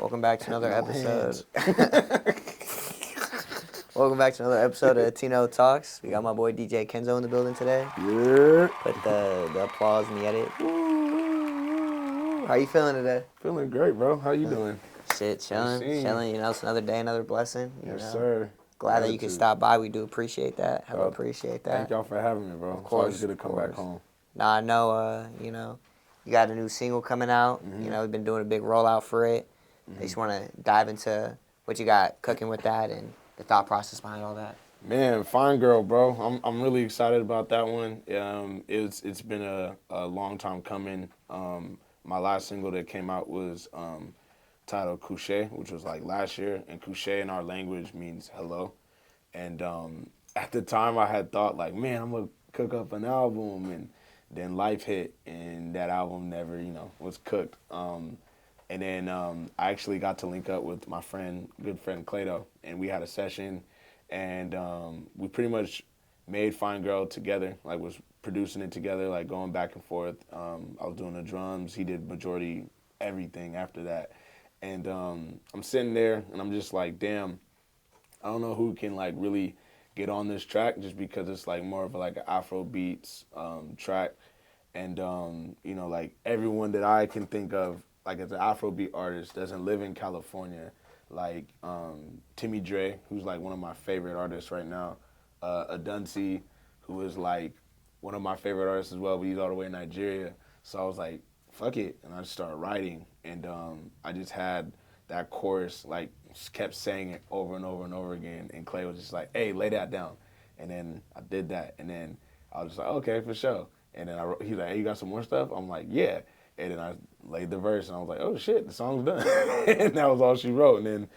Welcome back to another No episode. hands. Welcome back to another episode of TinoTalks. We got my boy DJ Kenzo in the building today. Yeah. Put the applause in the edit. Woo. How you feeling today? Feeling great, bro. How you Huh? doing? Shit, chilling. Seen you. You know, it's another day, another blessing. Yes, sir. Glad that you could Gratitude. stop by. We do appreciate that. Hella Uh, appreciate Thank that. y'all for having me, bro. Of It's always course, good to of come back course. home. Now I know, you got a new single coming out. Mhm. You know, we've been doing a big rollout for it. I just want to dive into what you got cooking with that and the thought process behind all that. Man, Fine Girl, bro. I'm really excited about that one. It's been a long time coming. My last single that came out was titled Couché, which was like last year, and Couché in our language means hello. And at the time, I had thought like, man, I'm gonna cook up an album, and then life hit, and that album never, was cooked. And then I actually got to link up with my good friend Clado, and we had a session, and we pretty much made Fine Girl together, like was producing it together, like going back and forth. I was doing the drums, he did majority everything after that. And I'm sitting there, and I'm just like, damn, I don't know who can like really get on this track, just because it's like more of like an Afro beats track, and like everyone that I can think of like as an Afrobeat artist doesn't live in California, like Timmy Dre, who's like one of my favorite artists right now, Adunsi, who is like one of my favorite artists as well, but he's all the way in Nigeria. So I was like, fuck it, and I just started writing, and I just had that chorus, like just kept saying it over and over and over again, and Clay was just like, hey, lay that down, and then I did that, and then I was just like, okay, for sure, and then he's like, hey, you got some more stuff? I'm like, yeah, and then I laid the verse, and I was like, oh shit, the song's done, and that was all she wrote, and then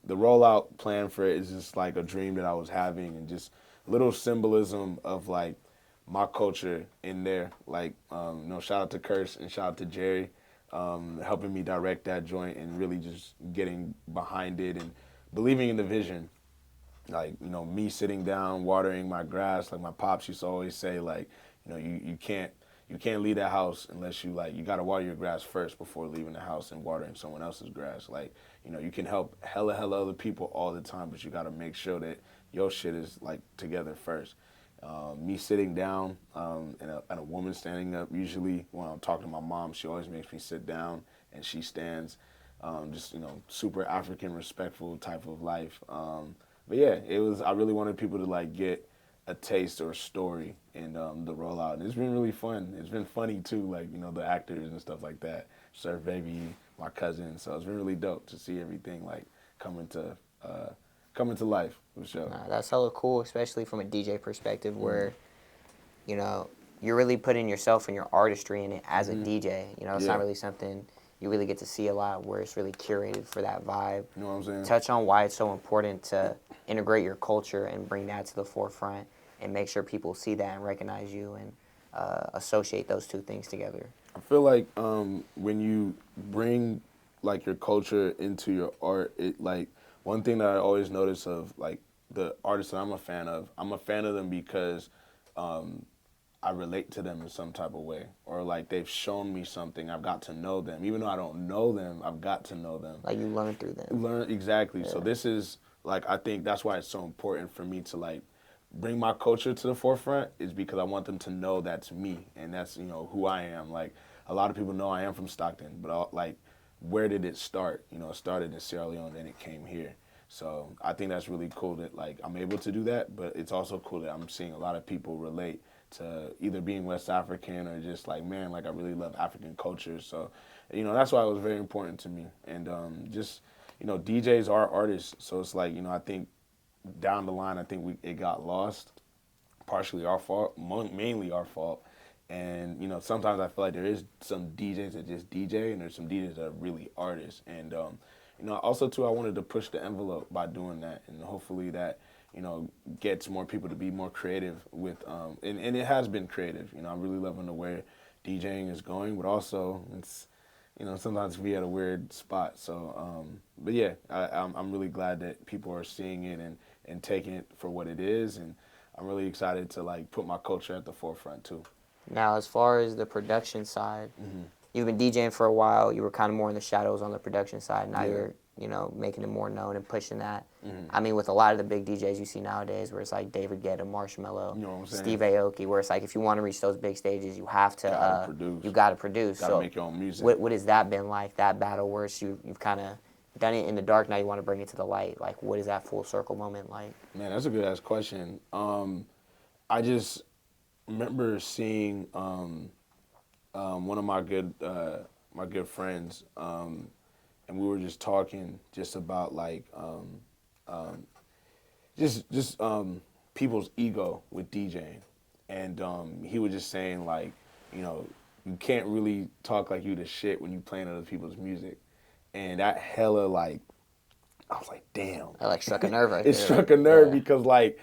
the rollout plan for it is just like a dream that I was having, and just little symbolism of like my culture in there. Like, shout out to Curse and shout out to Jerry, helping me direct that joint and really just getting behind it and believing in the vision. Like, me sitting down, watering my grass, like my pops used to always say, like, you can't leave that house unless you gotta water your grass first before leaving the house and watering someone else's grass. Like, you can help hella other people all the time, but you gotta make sure that your shit is like together first. Me sitting down and a woman standing up. Usually when I'm talking to my mom, she always makes me sit down and she stands. Just super African respectful type of life. But yeah, I really wanted people to like get a taste or a story in the rollout, and it's been really fun. It's been funny too, like the actors and stuff like that. Surf Baby, my cousin. So it's been really dope to see everything like coming to life for sure. Nah, that's hella cool, especially from a DJ perspective, where you're really putting yourself and your artistry in it as a DJ. It's not really something you really get to see a lot, where it's really curated for that vibe. You know what I'm saying? Touch on why it's so important to integrate your culture and bring that to the forefront and make sure people see that and recognize you and associate those two things together. I feel like when you bring like your culture into your art, it like one thing that I always notice of like the artists that I'm a fan of them because I relate to them in some type of way, or like they've shown me something. I've got to know them, even though I don't know them. I've got to know them. Like you learn through them. Learn exactly. Yeah. So this is like I think that's why it's so important for me to like bring my culture to the forefront, is because I want them to know that's me and that's who I am. Like a lot of people know I am from Stockton, but like where did it start? It started in Sierra Leone, then it came here. So I think that's really cool that like I'm able to do that, but it's also cool that I'm seeing a lot of people relate to either being West African or just like, man, like I really love African culture. So, that's why it was very important to me. And just, DJs are artists. So it's like, I think down the line, I think it got lost. Partially our fault, mainly our fault. And, sometimes I feel like there is some DJs that just DJ and there's some DJs that are really artists. And, also too, I wanted to push the envelope by doing that. And hopefully that, gets more people to be more creative with, and it has been creative. I'm really loving the way DJing is going, but also it's, sometimes we at a weird spot. So, but yeah, I'm really glad that people are seeing it and taking it for what it is. And I'm really excited to like put my culture at the forefront too. Now, as far as the production side, you've been DJing for a while. You were kind of more in the shadows on the production side. Now Yeah. you're, you know, making it more known and pushing that. Mhm. I mean, with a lot of the big DJs you see nowadays, where it's like David Guetta, Marshmello, You know what I'm saying? Steve Aoki, where it's like if you want to reach those big stages, you have to Gotta produce. you got to produce. Gotta So make your own music. what has that been like? That battle where you've kind of done it in the dark, now you want to bring it to the light. Like, what is that full circle moment like? Man, that's a good ass question. I just remember seeing one of my good friends, and we were just talking just about like just people's ego with DJing, and he was just saying like, you know, you can't really talk like you the shit when you playing other people's music, and that hella like, I was like, damn. That like struck a nerve right It there. struck a nerve Yeah. because like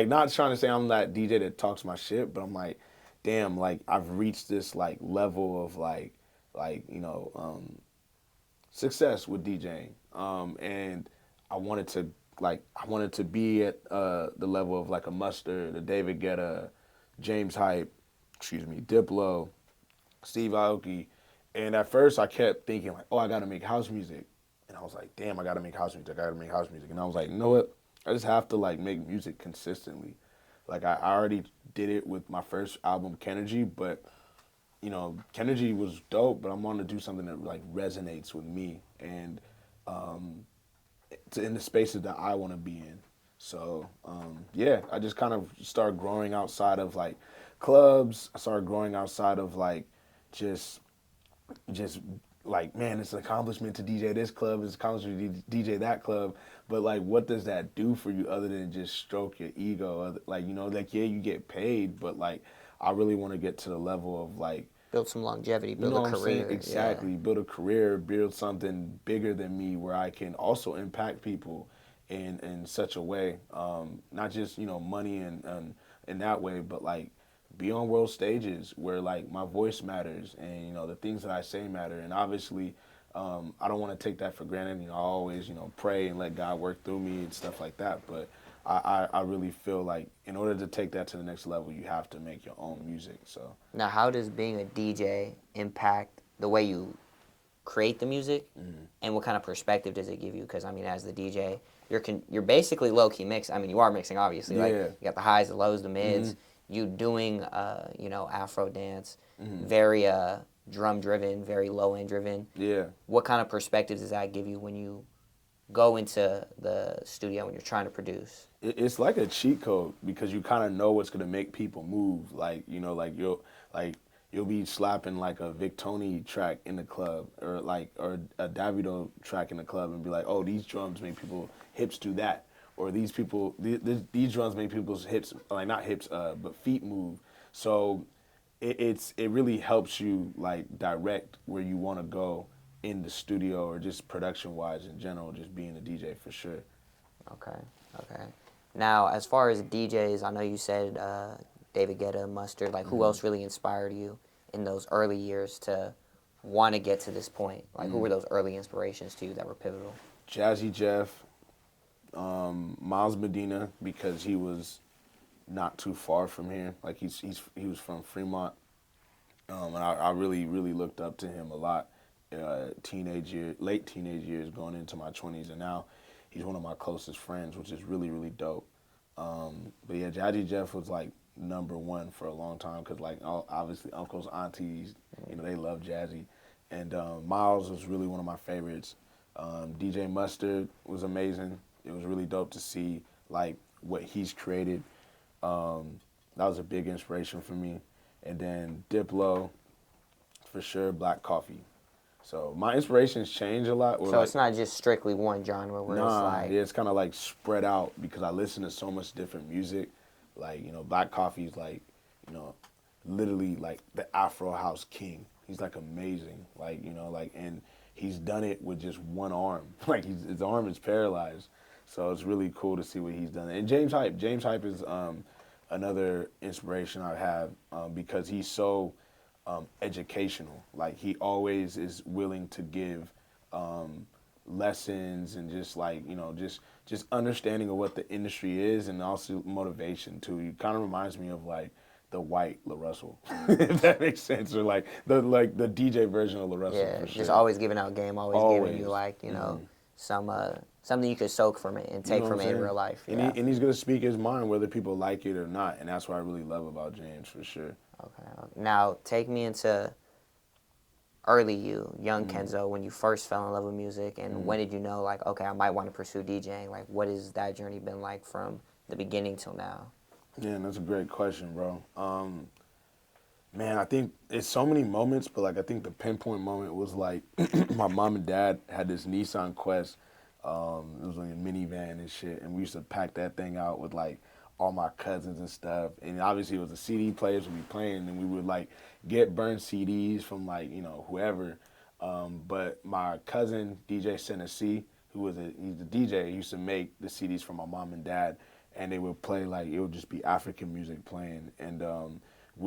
not trying to say I'm that DJ that talks my shit, but I'm like, damn, like I've reached this like level of like you know success with DJing, and I wanted to be at the level of like a Mustard, a David Guetta, James Hype, excuse me, Diplo, Steve Aoki, and at first I kept thinking like, oh, I gotta make house music, and I was like, damn, I gotta make house music, I gotta make house music, and I was like, you know what, I just have to like make music consistently. Like I already did it with my first album, Kennergy, but you know, Kennergy was dope, but I'm wanting to do something that like resonates with me and in the spaces that I want to be in. So yeah, I just kind of started growing outside of like clubs. I started growing outside of like just like, man, it's an accomplishment to DJ this club, it's an accomplishment to DJ that club, but like, what does that do for you other than just stroke your ego? Like, you know, like, yeah, you get paid, but like, I really want to get to the level of like, Build some longevity, you build know a what I'm saying? career. Exactly. Yeah. Build a career, build something bigger than me where I can also impact people in such a way. Not just, you know, money and in that way, but like be on world stages where like my voice matters and, you know, the things that I say matter. And obviously, I don't want to take that for granted. You know, I always, you know, pray and let God work through me and stuff like that. But I really feel like in order to take that to the next level, you have to make your own music. So Now, how does being a DJ impact the way you create the music, and what kind of perspective does it give you? Because I mean, as the DJ, you're basically low key mixing. I mean, you are mixing obviously. Like yeah, you got the highs, the lows, the mids. You doing you know, Afro dance, very drum driven, very low end driven. yeah. What kind of perspective does that give you when you go into the studio when you're trying to produce? It's like a cheat code because you kind of know what's gonna make people move. Like, you know, like you'll be slapping like a Victoni track in the club or a Davido track in the club and be like, oh, these drums make people hips do that, or these drums make people's hips, like not hips but feet move. So it really helps you like direct where you want to go in the studio or just production wise in general, just being a DJ for sure. Okay, okay. Now, as far as DJs, I know you said David Guetta, Mustard. Like, who else really inspired you in those early years to want to get to this point? Like, who were those early inspirations to you that were pivotal? Jazzy Jeff, Miles Medina, because he was not too far from here. Like he was from Fremont, and I really looked up to him a lot. Late teenage years, going into my 20s, and now he's one of my closest friends, which is really dope. But yeah, Jazzy Jeff was like number one for a long time because like obviously uncles, aunties, you know, they love Jazzy, and Miles was really one of my favorites. DJ Mustard was amazing. It was really dope to see like what he's created. That was a big inspiration for me. And then Diplo, for sure, Black Coffee. So my inspirations change a lot. So it's not just strictly one genre where it's like... Yeah, it's kind of like spread out because I listen to so much different music. Like, you know, Black Coffee is like, you know, literally like the Afro House king. He's like amazing. Like, you know, like, and he's done it with just one arm. Like his arm is paralyzed. So it's really cool to see what he's done. And James Hype is another inspiration I have because he's so educational. Like he always is willing to give lessons and just like, you know, just understanding of what the industry is and also motivation too. He kind of reminds me of like the white La Russell, if that makes sense, or like the DJ version of La Russell Yeah, for sure. just always giving out game, always giving you Always. like, you know, some something you could soak from it and You take know from what it I'm in saying? real life. And, Yeah. and he's gonna speak his mind whether people like it or not, and that's what I really love about James for sure. Okay. Now take me into early you, young Kenzo, when you first fell in love with music, and when did you know like, okay, I might want to pursue DJing? Like, what has that journey been like from the beginning till now? Yeah, that's a great question, bro. Man, I think it's so many moments, but like I think the pinpoint moment was like my mom and dad had this Nissan Quest. It was like a minivan and shit, and we used to pack that thing out with like all my cousins and stuff. And obviously, it was the CD players would be playing, and we would like get burned CDs from like whoever. But my cousin DJ Tennessee, he's a DJ, he used to make the CDs for my mom and dad, and they would play like it would just be African music playing, and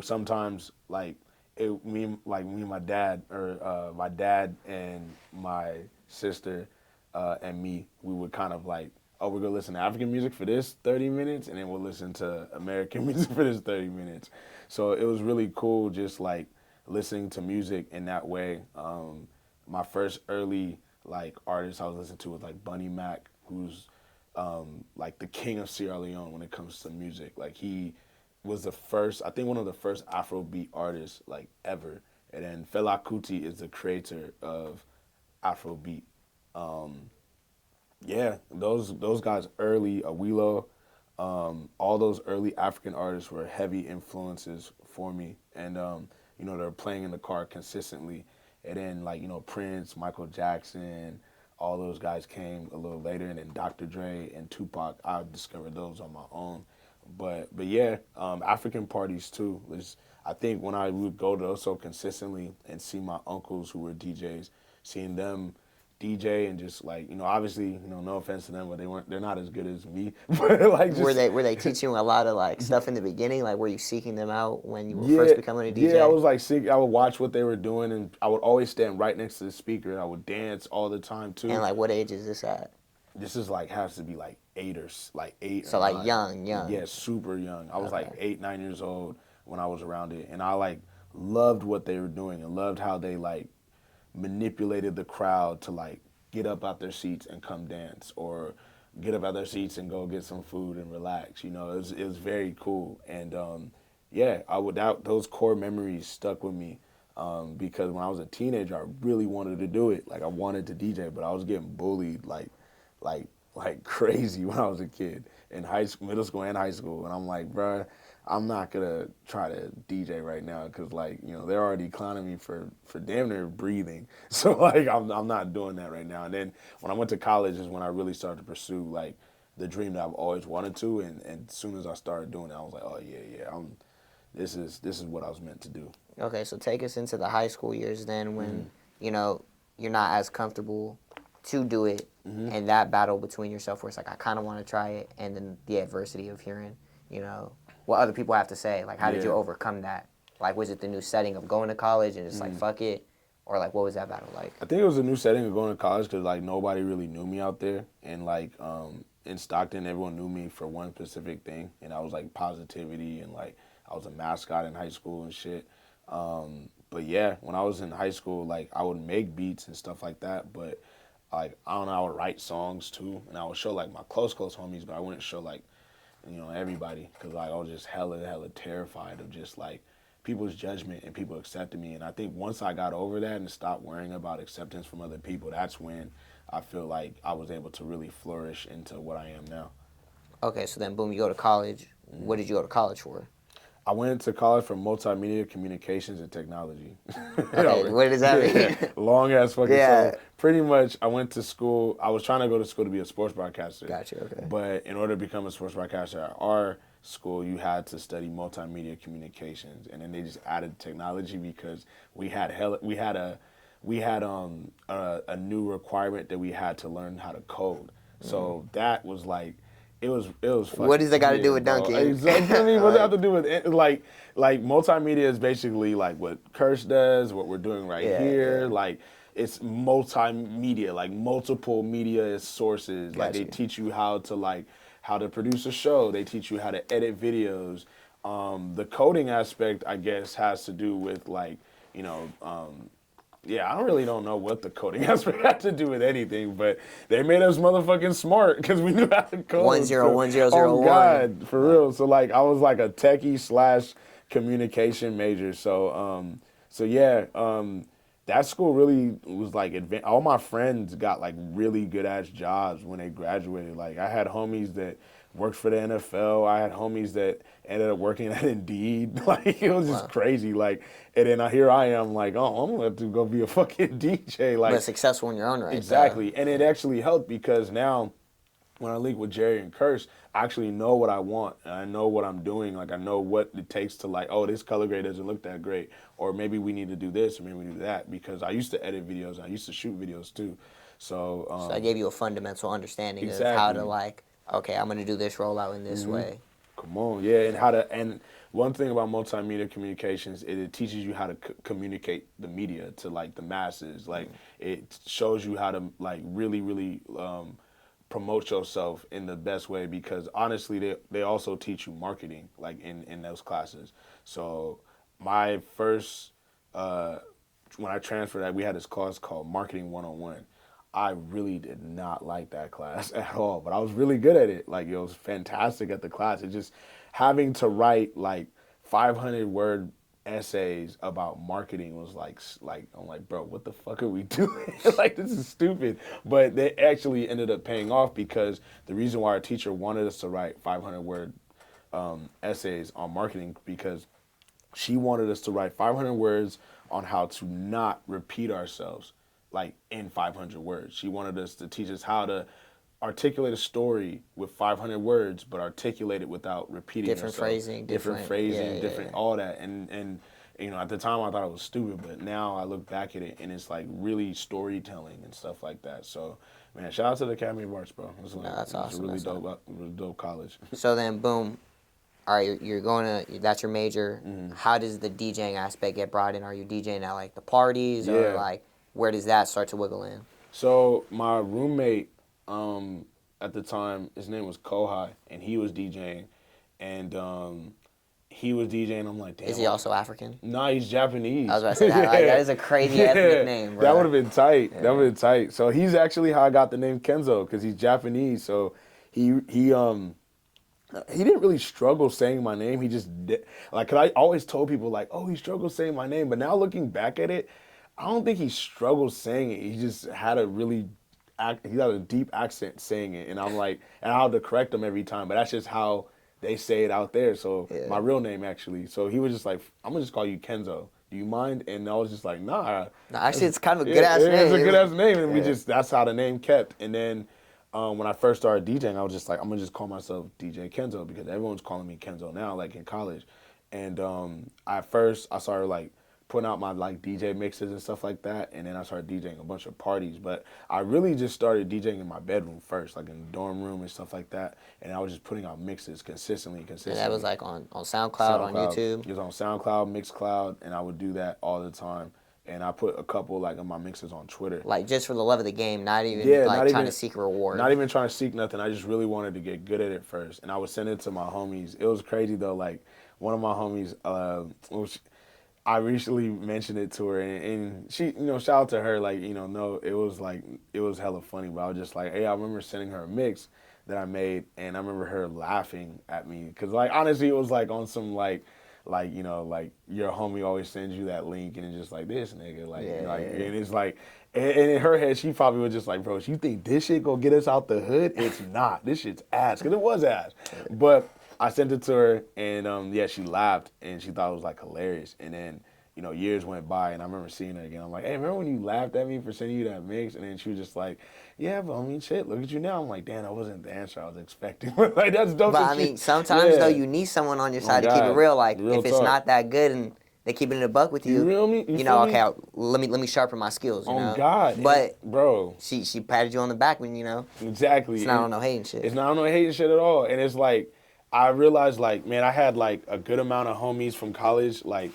sometimes like me and my dad or my dad and my sister and me, we would kind of like, oh, we're gonna listen to African music for this 30 minutes, and then we'll listen to American music for this 30 minutes. So it was really cool just like listening to music in that way. My first early like artist I was listening to was like Bunny Mac, who's like the king of Sierra Leone when it comes to music. Like he was the first, I think one of the first Afrobeat artists like ever. And then Fela Kuti is the creator of Afrobeat. Yeah, those guys early, Awilo, all those early African artists were heavy influences for me. And they're playing in the car consistently. And then like, Prince, Michael Jackson, all those guys came a little later, and then Dr. Dre and Tupac, I discovered those on my own. But yeah, African parties too. I think when I would go to those so consistently and see my uncles who were DJs, seeing them DJ and just like obviously no offense to them, but they're not as good as me. But like just, Were they teaching you a lot of like stuff in the beginning? Like, were you seeking them out when you were yeah, first becoming a DJ? yeah, I was like I would watch what they were doing, and I would always stand right next to the speaker, and I would dance all the time too. And like, what age is this at? This is like has to be like 8 So or like 9. young. Yeah, super young. I was like Okay. 8, 9 years old when I was around it, and I like loved what they were doing and loved how they like manipulated the crowd to like get up out their seats and come dance, or get up out their seats and go get some food and relax. It was very cool, and yeah, those core memories stuck with me. Because when I was a teenager, I really wanted to do it. Like I wanted to DJ, but I was getting bullied like crazy when I was a kid in high school, middle school and high school. And I'm like, bruh, I'm not gonna try to DJ right now because like they're already clowning me for damn near breathing. So like I'm not doing that right now. And then when I went to college is when I really started to pursue like the dream that I've always wanted to. And as soon as I started doing it, I was like, oh yeah, this is what I was meant to do. Okay, so take us into the high school years then when, you're not as comfortable to do it, and that battle between yourself where it's like, I kind of want to try it, and then the adversity of hearing, what other people have to say. Like, how did you overcome that? Like, was it the new setting of going to college and just like, fuck it? Or like, what was that battle like? I think it was a new setting of going to college because like nobody really knew me out there. And like in Stockton, everyone knew me for one specific thing, and I was like positivity, and like I was a mascot in high school and shit. But yeah, when I was in high school, like I would make beats and stuff like that, but like I don't know, I would write songs too, and I would show like my close homies, but I wouldn't show like everybody, because like I was just hella terrified of just like people's judgment and people accepting me. And I think once I got over that and stopped worrying about acceptance from other people, that's when I feel like I was able to really flourish into what I am now. Okay, so then boom, you go to college. What did you go to college for? I went to college for multimedia communications and technology. Okay, what does that mean? Long ass fucking Yeah. So pretty much, I went to school. I was trying to go to school to be a sports broadcaster. Gotcha, okay. But in order to become a sports broadcaster at our school, you had to study multimedia communications, and then they just added technology because we had a new requirement that we had to learn how to code. So that was like. It was fucking What does that got to do weird, with bro. dunking? Exactly. What does that have to do with it? Like multimedia is basically like what Kirsch does, what we're doing right here. Yeah. Like it's multimedia, like multiple media sources. Like they Gotcha. teach you how to produce a show. They teach you how to edit videos. The coding aspect, I guess, has to do with like, you know, yeah, I don't know what the coding aspect had to do with anything, but they made us motherfucking smart because we knew how to code. 101001. Oh God, for real. So like, I was like a techie slash communication major. So yeah, that school really was like all my friends got like really good ass jobs when they graduated. Like I had homies that worked for the NFL. I had homies that ended up working at Indeed. Like it was just crazy. Like, and then here I am like, oh, I'm gonna have to go be a fucking DJ. Like, but successful in your own right. Exactly. And it actually helped because now when I link with Jerry and Curse, I actually know what I want and I know what I'm doing. Like I know what it takes to like, oh, this color grade doesn't look that great, or maybe we need to do this, or maybe we do that. Because I used to edit videos, I used to shoot videos too. So I gave you a fundamental understanding exactly. of how to like, okay, I'm gonna do this rollout in this way. Come on, yeah, and how to and one thing about multimedia communications, it teaches you how to communicate the media to like the masses. Like it shows you how to like really promote yourself in the best way because honestly they also teach you marketing like in those classes. So my first when I transferred, we had this class called Marketing 101. I really did not like that class at all, but I was really good at it. Like it was fantastic at the class. It just having to write like 500 word essays about marketing was like I'm like, bro, what the fuck are we doing? Like this is stupid. But they actually ended up paying off because the reason why our teacher wanted us to write 500 word essays on marketing because she wanted us to write 500 words on how to not repeat ourselves like in 500 words. She wanted us to teach us how to articulate a story with 500 words, but articulate it without repeating Different yourself. phrasing, different all that. And you know, at the time I thought it was stupid, but now I look back at it and it's like really storytelling and stuff like that. So, man, shout out to the Academy of Arts, bro. It's like, that's awesome. It's a really dope college. So then, boom. All right, you're going to, that's your major. How does the DJing aspect get brought in? Are you DJing at like the parties or like where does that start to wiggle in? So my roommate at the time, his name was Kohai, and he was DJing, and he was DJing. I'm like, damn. Is he also African? Nah, he's Japanese. I was about to say that. Like, that is a crazy ethnic name, bro. That would have been tight. Yeah. That would have been tight. So he's actually how I got the name Kenzo because he's Japanese. So he didn't really struggle saying my name. He just did. Like, 'cause I always told people like, oh, he struggles saying my name. But now looking back at it, I don't think he struggled saying it. He just had he had a deep accent saying it. And I'm like, and I had to correct him every time. But that's just how they say it out there. So my real name actually. So he was just like, I'm gonna just call you Kenzo. Do you mind? And I was just like, nah. Actually, it's kind of a good ass name. It's a good ass name. And that's how the name kept. And then when I first started DJing, I was just like, I'm gonna just call myself DJ Kenzo because everyone's calling me Kenzo now, like in college. And at first, I started like putting out my like DJ mixes and stuff like that, and then I started DJing a bunch of parties. But I really just started DJing in my bedroom first, like in the dorm room and stuff like that. And I was just putting out mixes consistently. And that was like on SoundCloud, on YouTube? It was on SoundCloud, Mixcloud, and I would do that all the time. And I put a couple like of my mixes on Twitter. Like just for the love of the game, not even trying to seek a reward. Not even trying to seek nothing. I just really wanted to get good at it first. And I would send it to my homies. It was crazy though. Like one of my homies, I recently mentioned it to her, and she, shout out to her. Like, no, it was hella funny. But I was just like, hey, I remember sending her a mix that I made, and I remember her laughing at me because, like, honestly, it was like on some like your homie always sends you that link, and it's just like this nigga, and it's like, and in her head, she probably was just like, bro, you think this shit gonna get us out the hood? It's not. This shit's ass, because it was ass. But I sent it to her, and she laughed, and she thought it was like hilarious. And then, years went by, and I remember seeing her again. I'm like, hey, remember when you laughed at me for sending you that mix? And then she was just like, yeah, but I mean, shit, look at you now. I'm like, damn, that wasn't the answer I was expecting. Like, that's dope. But I mean, sometimes though, you need someone on your side to keep it real. Like, if it's not that good and they keep it in a buck with you, okay, let me sharpen my skills. God, but bro, she patted you on the back when exactly. It's not on no hating shit. It's not on no hating shit at all. And it's like, I realized, like, man, I had like a good amount of homies from college, like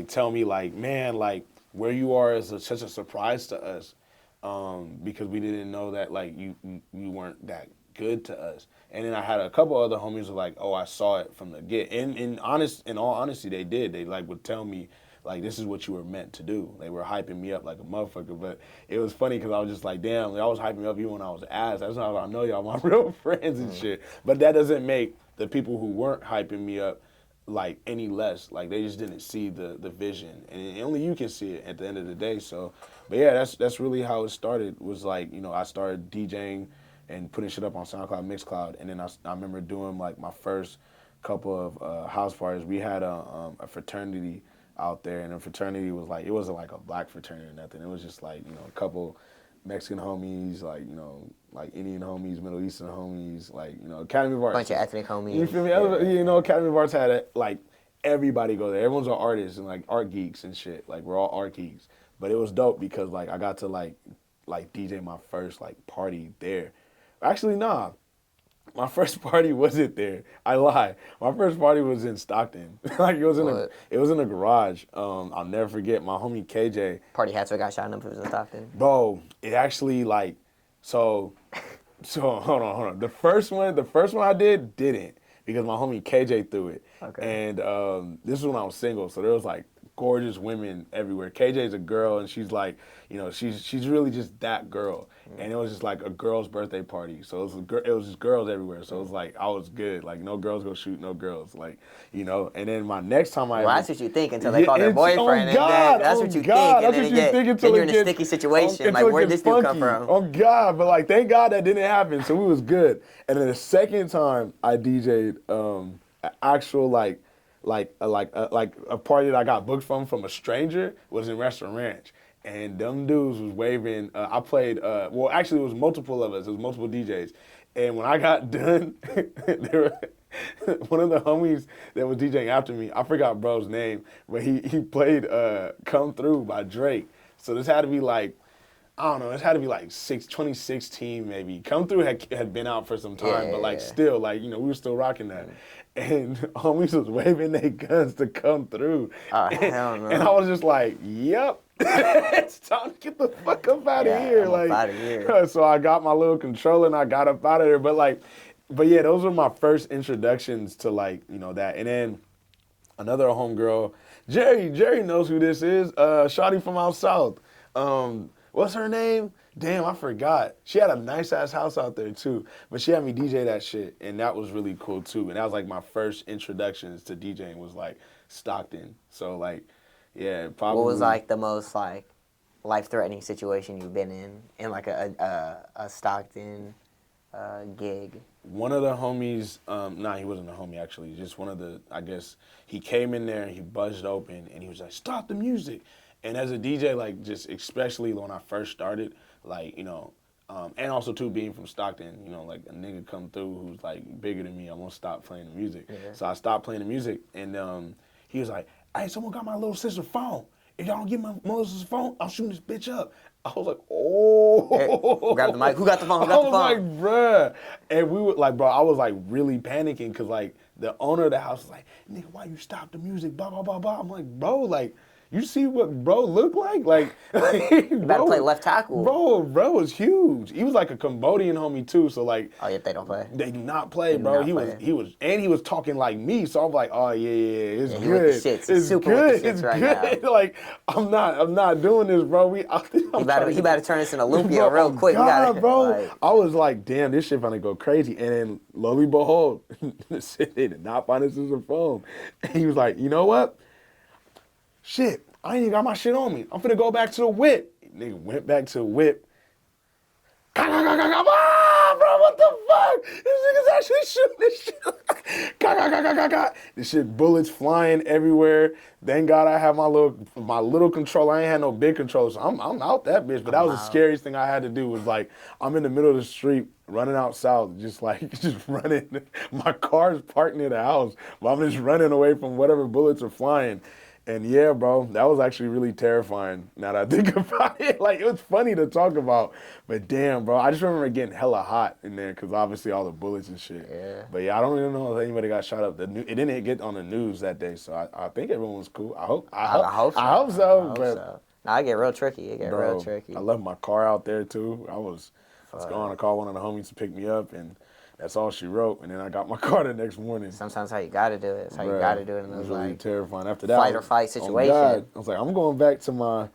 tell me, like, man, like where you are is such a surprise to us. because we didn't know that like you weren't that good to us. And then I had a couple other homies who were like, oh, I saw it from the get. And in all honesty, they did. They like would tell me like, this is what you were meant to do. They were hyping me up like a motherfucker. But it was funny because I was just like, damn, like, I was hyping me up even when I was ass. That's how I know y'all my real friends and shit. But that doesn't make the people who weren't hyping me up like any less. Like they just didn't see the vision, and only you can see it at the end of the day. So, but yeah, that's really how it started. Was like, you know, I started DJing and putting shit up on SoundCloud, Mixcloud, and then I remember doing like my first couple of house parties. We had a fraternity out there, and the fraternity was like, it wasn't like a black fraternity or nothing. It was just like, you know, a couple Mexican homies, like, you know, like Indian homies, Middle Eastern homies, like, you know, Academy of Arts. Bunch of ethnic homies. You feel me? Yeah. You know, Academy of Arts had like everybody go there. Everyone's an artist and like art geeks and shit. Like we're all art geeks. But it was dope because like I got to like DJ my first like party there. Actually, nah. My first party wasn't there. I lie. My first party was in Stockton. Like it was in a garage. I'll never forget my homie KJ. Party hats that got shot up. It was in Stockton. Bro, it actually like so hold on. The first one I didn't because my homie KJ threw it. Okay. And this was when I was single, so there was like gorgeous women everywhere. KJ's a girl, and she's like, you know, she's really just that girl. And it was just like a girl's birthday party, so it was just girls everywhere. So it was like I was good, like no girls go shoot no girls, like, you know. And then my next time that's what you think until they call their boyfriend. That's what you think, and then you're in a sticky situation. Like where'd this dude come from? Oh God! But like thank God that didn't happen, so we was good. And then the second time I DJ'd an actual like a party that I got booked from a stranger was in Restaurant Ranch. And them dudes was waving. I played, well, actually, it was multiple of us. It was multiple DJs. And when I got done, one of the homies that was DJing after me, I forgot bro's name, but he played Come Through by Drake. So this had to be like, I don't know, it had to be like 2016 maybe. Come Through had been out for some time, but like still, like, you know, we were still rocking that. And homies was waving their guns to Come Through. Hell no. And I was just like, yep. It's time to get the fuck up out of here. Like, out of here. So I got my little controller and I got up out of there. But yeah, those were my first introductions to like, you know, that. And then another homegirl, Jerry knows who this is. Shawty from out south. What's her name? Damn, I forgot. She had a nice ass house out there too. But she had me DJ that shit, and that was really cool too. And that was like my first introductions to DJing was like Stockton. So like, yeah, probably. What was like the most like life-threatening situation you've been in like a Stockton gig? One of the homies, he wasn't a homie actually. Just one of the, I guess, he came in there, he buzzed open, and he was like, "Stop the music." And as a DJ, like just especially when I first started, like, you know, and also too being from Stockton, you know, like a nigga come through who's like bigger than me, I'm gonna stop playing the music. Yeah. So I stopped playing the music, and he was like, "Hey, someone got my little sister's phone. If y'all don't get my little sister's phone, I'm shooting this bitch up." I was like, "Oh!" Hey, grab the mic. Who got the phone? Who got the phone? I was like, "Bruh," and we were like, bro, I was like really panicking because like the owner of the house was like, "Nigga, why you stop the music?" Blah blah blah blah. I'm like, bro, like. You see what bro looked like? Like, you better play left tackle. Bro was huge. He was like a Cambodian homie too. So like, oh yeah, they don't play. They do not play, bro. He was talking like me. So I'm like, oh yeah, it's good. With the shits. It's super good. With the shits it's right good. Now. Like I'm not doing this, bro. He better turn this into Olympia real quick. God, bro. Like, I was like, damn, this shit finna go crazy. And then lo and behold, they did not find us as a phone. And he was like, you know what? Shit, I ain't even got my shit on me. I'm finna go back to the whip. Nigga went back to the whip. Bro, what the fuck? This nigga's actually shooting this shit. This shit, bullets flying everywhere. Thank God I have my little controller. I ain't had no big controller, so I'm out that bitch. But that was the scariest thing I had to do was like, I'm in the middle of the street, running out south, just running. My car's parked near the house, but I'm just running away from whatever bullets are flying. And yeah, bro, that was actually really terrifying now that I think about it. Like, it was funny to talk about, but damn, bro, I just remember getting hella hot in there because obviously all the bullets and shit. Yeah. But yeah, I don't even know if anybody got shot up. It didn't get on the news that day, so I think everyone was cool. I hope so. Nah, I get real tricky. It get real Bro, tricky. I left my car out there too. I was gone. I called one of the homies to pick me up, and that's all she wrote. And then I got my car the next morning. Sometimes how you gotta do it. It's how you Bro, gotta do it in it was those really like terrifying. After that, fight or fight oh situation. God, I was like, I'm going back to my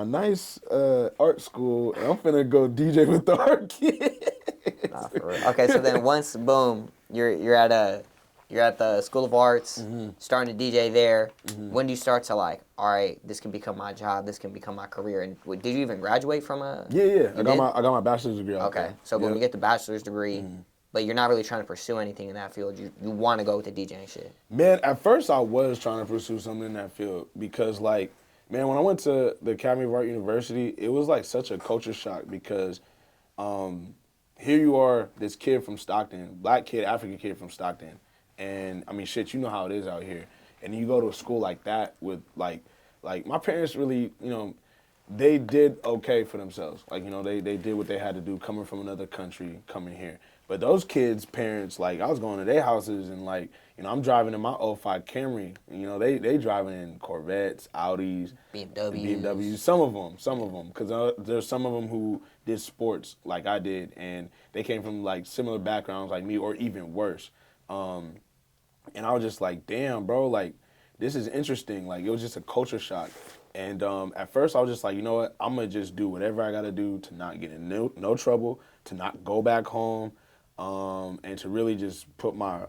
nice art school, and I'm finna go DJ with the art kids. Nah, for real. Okay, so then once boom, you're at the School of Arts, starting to DJ there. When do you start to like, all right, this can become my job, this can become my career? And did you even graduate from a? Yeah. I got my bachelor's degree out there. Okay, so when you get the bachelor's degree, but you're not really trying to pursue anything in that field. You want to go with the DJing shit. Man, at first I was trying to pursue something in that field because, like, man, when I went to the Academy of Art University, it was like such a culture shock because here you are, this kid from Stockton, black kid, African kid from Stockton, and I mean, shit, you know how it is out here, and you go to a school like that with like my parents really, they did okay for themselves. Like, they did what they had to do coming from another country, coming here. But those kids' parents, like, I was going to their houses and, like, I'm driving in my '05 Camry. And, they driving in Corvettes, Audis, BMWs. Some of them. Because there's some of them who did sports like I did. And they came from, like, similar backgrounds like me or even worse. And I was just like, damn, bro, like, this is interesting. Like, it was just a culture shock. And at first, I was just like, you know what? I'm going to just do whatever I got to do to not get in no trouble, to not go back home, and to really just put my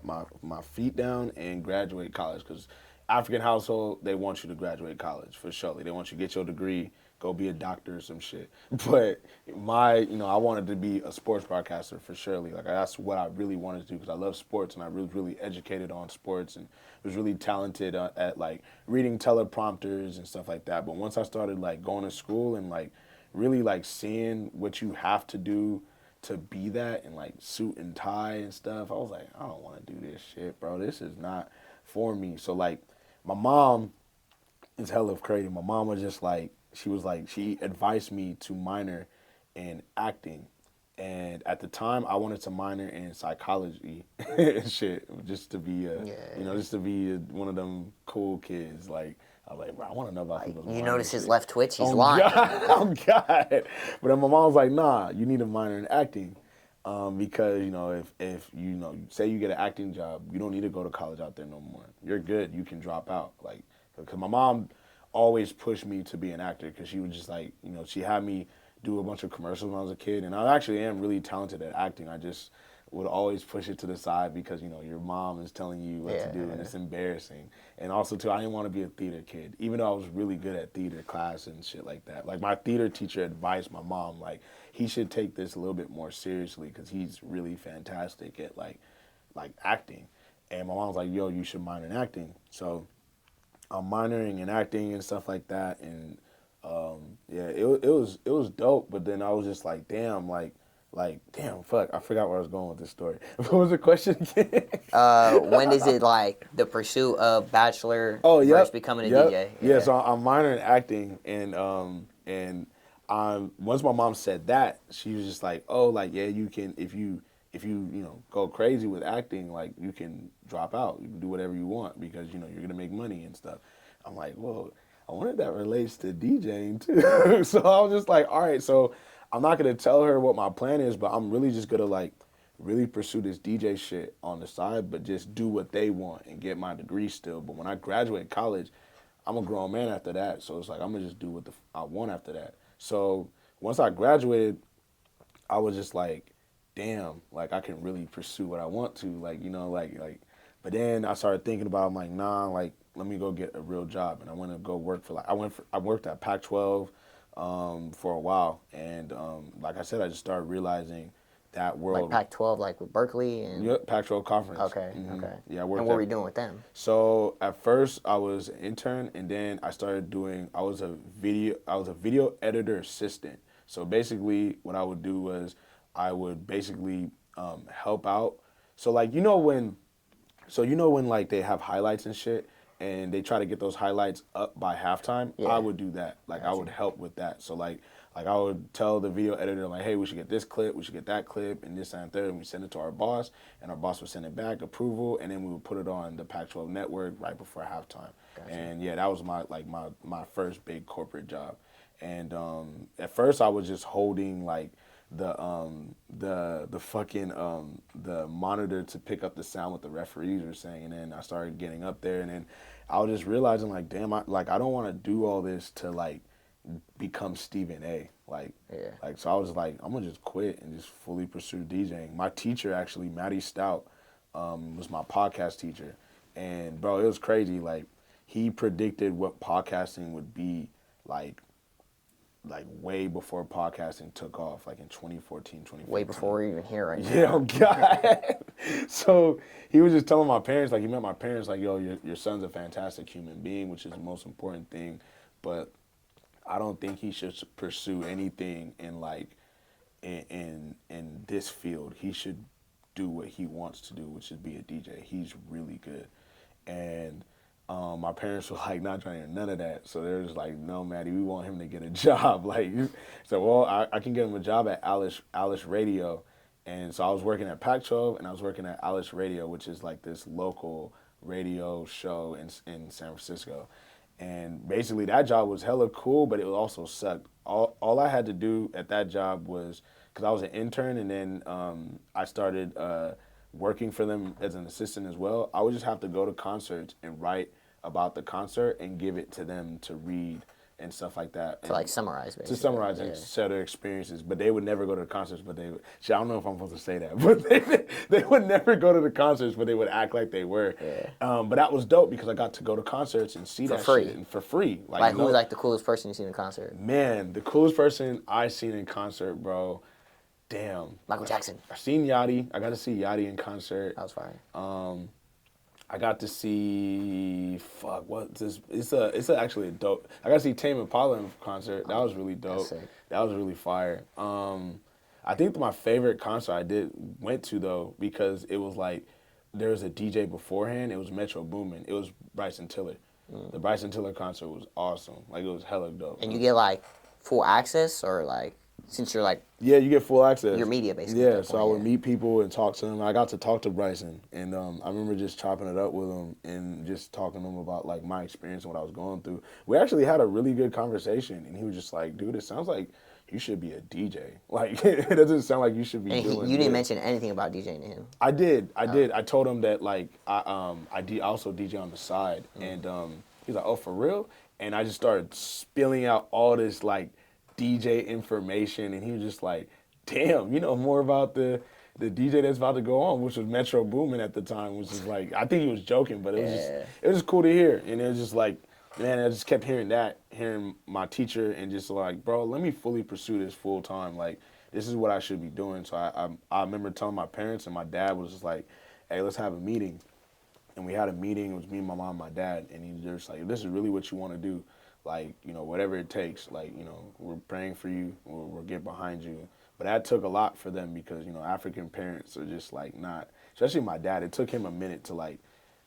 feet down and graduate college. Because African household, they want you to graduate college, for sure. They want you to get your degree, go be a doctor or some shit. But I wanted to be a sports broadcaster for surely. Like, that's what I really wanted to do because I love sports and I was really educated on sports and was really talented at like reading teleprompters and stuff like that. But once I started like going to school and like really like seeing what you have to do to be that and like suit and tie and stuff, I was like, I don't want to do this shit, bro. This is not for me. So like my mom is hella crazy. My mom was just like, she advised me to minor in acting. And at the time, I wanted to minor in psychology and shit, just to be one of them cool kids. Like, I was like, bro, I want to know about people's You minds notice and his shit. left twitch, he's Oh lying. God, oh God. But then my mom was like, nah, you need a minor in acting. Because, if say you get an acting job, you don't need to go to college out there no more. You're good. You can drop out. Like, because my mom always pushed me to be an actor because she was just like, she had me do a bunch of commercials when I was a kid. And I actually am really talented at acting. I just would always push it to the side because, your mom is telling you what to do and it's embarrassing. And also, too, I didn't want to be a theater kid, even though I was really good at theater class and shit like that. Like, my theater teacher advised my mom, like, he should take this a little bit more seriously because he's really fantastic at, like acting. And my mom was like, yo, you should minor in acting. So I'm minoring in acting and stuff like that. And, it was dope. But then I was just like, damn, damn, fuck, I forgot where I was going with this story. What was the question again? When is it like the pursuit of bachelor versus becoming a DJ? Yeah, so I'm minor in acting, and once my mom said that, she was just like, oh, like, yeah, you can, if you go crazy with acting, like, you can drop out, you can do whatever you want because you're gonna make money and stuff. I'm like, well, I wonder if that relates to DJing too. So I was just like, all right, so I'm not gonna tell her what my plan is, but I'm really just gonna like really pursue this DJ shit on the side, but just do what they want and get my degree still. But when I graduate college, I'm a grown man after that, so it's like I'm gonna just do what I want after that. So once I graduated, I was just like, damn, like I can really pursue what I want to, like, like. But then I started thinking about it, I'm like, nah, like, let me go get a real job, and I want to go work for I worked at Pac-12 for a while, and like I said, I just started realizing that world. Like Pac-12, like with Berkeley and. Yep, Pac-12 conference. Okay. Yeah, I worked. And what were you doing with them? So at first I was an intern, and then I started doing. I was a video editor assistant. So basically, what I would do was I would basically help out. So like when like they have highlights and shit, and they try to get those highlights up by halftime, Yeah. I would do that. Like, I would help with that. So like I would tell the video editor, like, hey, we should get this clip, we should get that clip, and this and third, and we send it to our boss, and our boss would send it back, approval, and then we would put it on the Pac-12 network right before halftime. Gotcha. And yeah, that was my first big corporate job. And at first I was just holding like the fucking the monitor to pick up the sound what the referees were saying, and then I started getting up there, and then I was just realizing like, damn, I don't want to do all this to like become Stephen A. Like so I was like, I'm gonna just quit and just fully pursue DJing. My teacher actually, Matty Stout, was my podcast teacher, and bro, it was crazy. Like he predicted what podcasting would be like way before podcasting took off, like in 2014, 2015. Way before we're even here right now. Yeah, oh God. So he was just telling my parents, like he met my parents, like, yo, your son's a fantastic human being, which is the most important thing, but I don't think he should pursue anything in like in this field. He should do what he wants to do, which is be a DJ. He's really good. And my parents were like not trying to hear none of that. So they're just like, no, Maddie, we want him to get a job. Like, so well, I can get him a job at Alice Radio. And so I was working at Pac-12 and I was working at Alice Radio, which is like this local radio show in San Francisco. And basically that job was hella cool, but it also sucked. All I had to do at that job was, because I was an intern and then I started working for them as an assistant as well, I would just have to go to concerts and write about the concert and give it to them to read and stuff like that. To like summarize, basically. To summarize and share their experiences. But they would never go to the concerts, but they would, I don't know if I'm supposed to say that, but they would never go to the concerts, but they would act like they were. Yeah. But that was dope because I got to go to concerts and see that shit and for free. Like who was like the coolest person you seen in concert? Man, the coolest person I seen in concert, bro. Damn. Michael Jackson. I seen Yachty. I got to see Yachty in concert. That was fire. I got to see it's actually a dope. I got to see Tame Impala in concert. That was really dope. That was really fire. I think my favorite concert I went to though, because it was like there was a DJ beforehand. It was Metro Boomin. It was Bryson Tiller. The Bryson Tiller concert was awesome. Like it was hella dope. And you get like full access, or like, since you're like, yeah, you get full access. Your media basically. Yeah, so I would meet people and talk to them. I got to talk to Bryson, and I remember just chopping it up with him and just talking to him about like my experience and what I was going through. We actually had a really good conversation, and he was just like, "Dude, it sounds like you should be a DJ. Like it doesn't sound like you should be doing." You didn't mention anything about DJing to him. I did. I told him that like I also DJ on the side, and he's like, "Oh, for real?" And I just started spilling out all this like DJ information, and he was just like, damn, you know more about the DJ that's about to go on, which was Metro Boomin at the time, which is like, I think he was joking, but it was just cool to hear. And it was just like, man, I just kept hearing my teacher, and just like, bro, let me fully pursue this full time. Like, this is what I should be doing. So I remember telling my parents, and my dad was just like, hey, let's have a meeting. And we had a meeting. It was me, my mom, and my dad, and he was just like, this is really what you want to do. Like, you know, whatever it takes, like, you know, we're praying for you, we'll get behind you. But that took a lot for them because, you know, African parents are just like not, especially my dad, it took him a minute to like,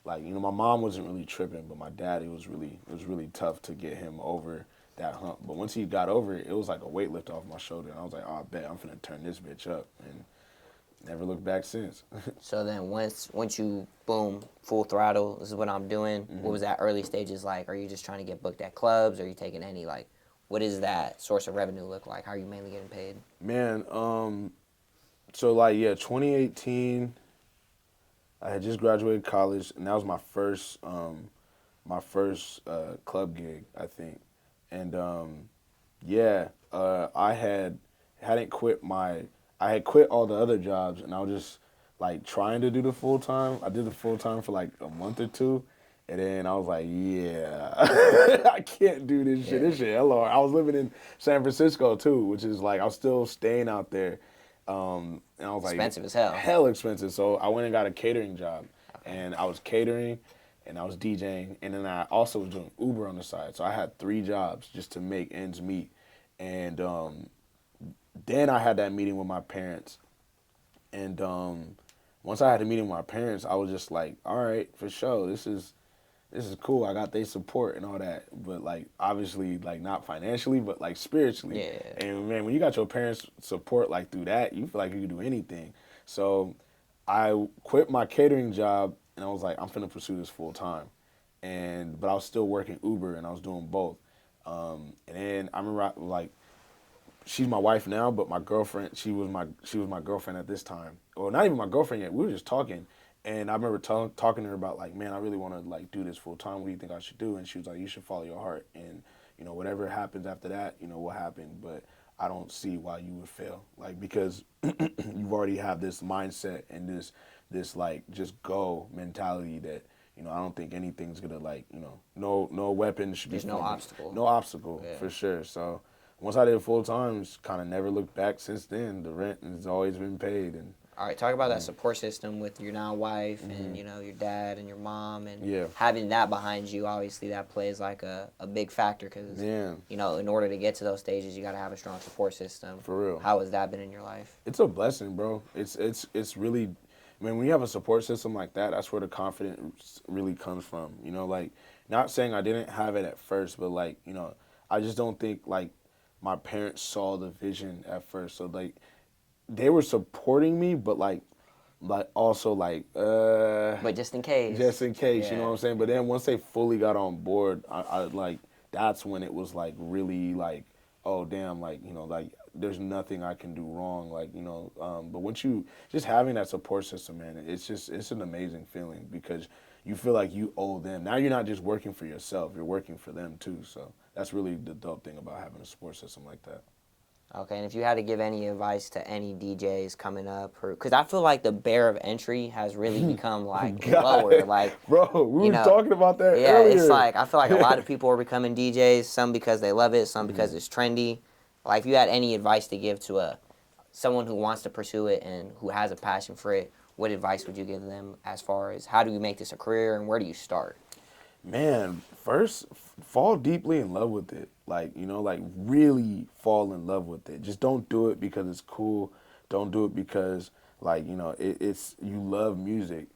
you know, my mom wasn't really tripping, but my dad, it was really tough to get him over that hump. But once he got over it, it was like a weight lift off my shoulder. And I was like, oh, I bet I'm finna turn this bitch up. And never looked back since. So then once you, boom, full throttle, this is what I'm doing, what was that early stages like? Are you just trying to get booked at clubs? Are you taking any, like, what does that source of revenue look like? How are you mainly getting paid? Man, so like, yeah, 2018, I had just graduated college, and that was my first club gig, I think. And I hadn't quit I had quit all the other jobs, and I was just like trying to do the full time. I did the full time for like a month or two, and then I was like, yeah, I can't do this shit. This shit hella hard. I was living in San Francisco too, which is like I was still staying out there, and I was like, expensive as hell. Hell expensive. So I went and got a catering job, and I was catering, and I was DJing, and then I also was doing Uber on the side. So I had 3 jobs just to make ends meet, and then I had that meeting with my parents, and once I had a meeting with my parents, I was just like, all right, for sure, this is cool. I got their support and all that, but like obviously like not financially, but like spiritually. Yeah. And man, when you got your parents' support like through that, you feel like you can do anything. So I quit my catering job, and I was like, I'm finna pursue this full time, but I was still working Uber, and I was doing both. And then I remember like she's my wife now, but my girlfriend, she was my girlfriend at this time. Well, not even my girlfriend yet. We were just talking, and I remember talking to her about like, man, I really want to like do this full time. What do you think I should do? And she was like, you should follow your heart, and whatever happens after that, will happen. But I don't see why you would fail, like because you've already have this mindset and this like just go mentality that. I don't think anything's gonna like, no weapon should be. There's no obstacle. No obstacle for sure. So once I did full time, just kind of never looked back since then. The rent has always been paid. And all right, talk about that support system with your now wife and your dad and your mom and having that behind you. Obviously, that plays like a big factor because in order to get to those stages, you got to have a strong support system. For real. How has that been in your life? It's a blessing, bro. It's really. I mean, when you have a support system like that, that's where the confidence really comes from. Like, not saying I didn't have it at first, but like, I just don't think like my parents saw the vision at first. So like, they were supporting me, but like also like, but just in case. Just in case, you know what I'm saying? But then once they fully got on board, I like, that's when it was like really like, oh damn, like, like there's nothing I can do wrong, like, but once you just having that support system, man, it's an amazing feeling because you feel like you owe them. Now you're not just working for yourself, you're working for them too. So that's really the dope thing about having a support system like that. Okay, and if you had to give any advice to any DJs coming up, because I feel like the barrier of entry has really become like lower. Like, bro, we were talking about that earlier. Yeah, it's like I feel like a lot of people are becoming DJs. Some because they love it, some because it's trendy. Like, if you had any advice to give to someone who wants to pursue it and who has a passion for it, what advice would you give them as far as how do you make this a career and where do you start? Man, first, fall deeply in love with it. Like, like really fall in love with it. Just don't do it because it's cool. Don't do it because, like, it's you love music.